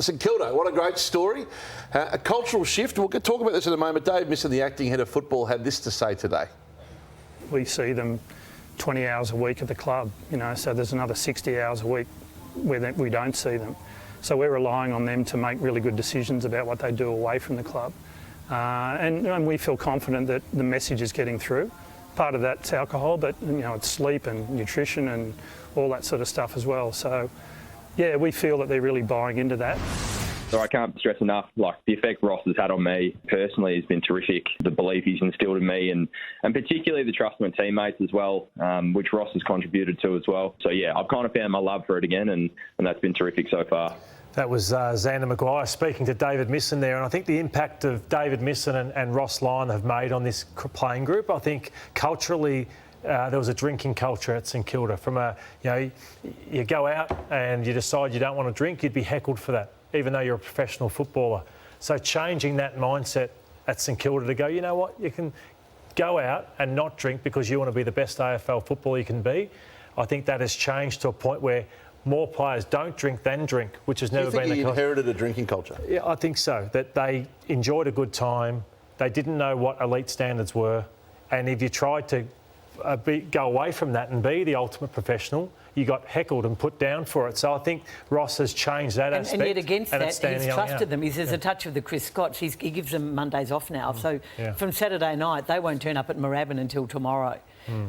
St Kilda, what a great story. A cultural shift. We'll talk about this in a moment. Dave Misson, the acting head of football, had this to say today. We see them 20 hours a week at the club, so there's another 60 hours a week where we don't see them. So we're relying on them to make really good decisions about what they do away from the club. And we feel confident that the message is getting through. Part of that's alcohol, but it's sleep and nutrition and all that sort of stuff as well. So, yeah, we feel that they're really buying into that. So I can't stress enough, the effect Ross has had on me personally has been terrific. The belief he's instilled in me and particularly the trust in my teammates as well, which Ross has contributed to as well. So, yeah, I've kind of found my love for it again and that's been terrific so far. That was Xander Maguire speaking to David Misson there, and I think the impact of David Misson and Ross Lyon have made on this playing group. I think culturally there was a drinking culture at St Kilda. From you go out and you decide you don't want to drink, you'd be heckled for that, even though you're a professional footballer. So changing that mindset at St Kilda to go, you know what, you can go out and not drink because you want to be the best AFL footballer you can be. I think that has changed to a point where more players don't drink than drink, which has never been the case. Do you think he inherited a drinking culture? Yeah, I think so. That they enjoyed a good time. They didn't know what elite standards were. And if you tried to go away from that and be the ultimate professional, you got heckled and put down for it. So I think Ross has changed that aspect. And yet against that, he's trusted them. There's a touch of the Chris Scott. He gives them Mondays off now. So from Saturday night, they won't turn up at Moorabbin until tomorrow.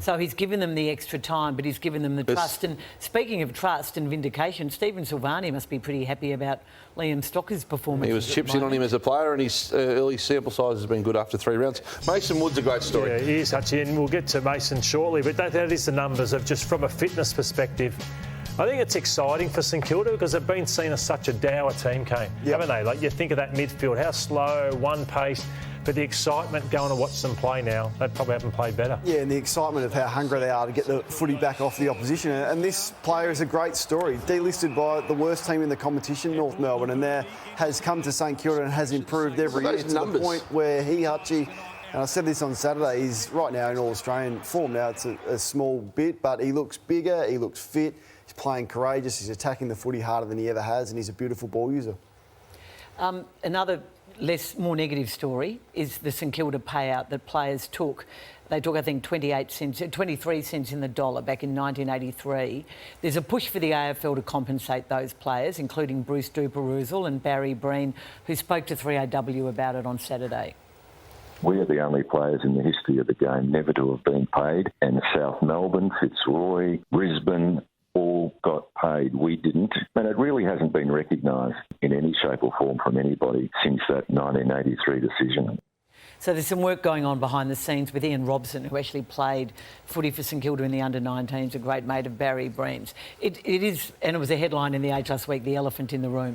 So he's given them the extra time, but he's given them the trust. And speaking of trust and vindication, Stephen Silvani must be pretty happy about Liam Stocker's performance. He was chips in on him as a player, and his early sample size has been good after 3 rounds. Mason Wood's a great story. Yeah, he is, Hutchie, and we'll get to Mason shortly, but that is the numbers of just from a fitness perspective. I think it's exciting for St Kilda because they've been seen as such a dour team, Kane, haven't they? Like, you think of that midfield, how slow, one pace. But the excitement going to watch them play now, they probably haven't played better. Yeah, and the excitement of how hungry they are to get the footy back off the opposition. And this player is a great story. Delisted by the worst team in the competition, North Melbourne, and now has come to St Kilda and has improved every year to the point where Hutchie, and I said this on Saturday, he's right now in All-Australian form. Now it's a small bit, but he looks bigger, he looks fit, he's playing courageous, he's attacking the footy harder than he ever has, and he's a beautiful ball user. Another more negative story is the St Kilda payout that players took. They took, I think, 23 cents in the dollar back in 1983. There's a push for the AFL to compensate those players, including Bruce Duperuzal and Barry Breen, who spoke to 3AW about it on Saturday. We are the only players in the history of the game never to have been paid, and South Melbourne, Fitzroy, Brisbane, all got paid. We didn't. And it really hasn't been recognised in any shape or form from anybody since that 1983 decision. So there's some work going on behind the scenes with Ian Robson, who actually played footy for St Kilda in the under-19s, a great mate of Barry Breen's. It is, and it was a headline in the Age last week, the elephant in the room.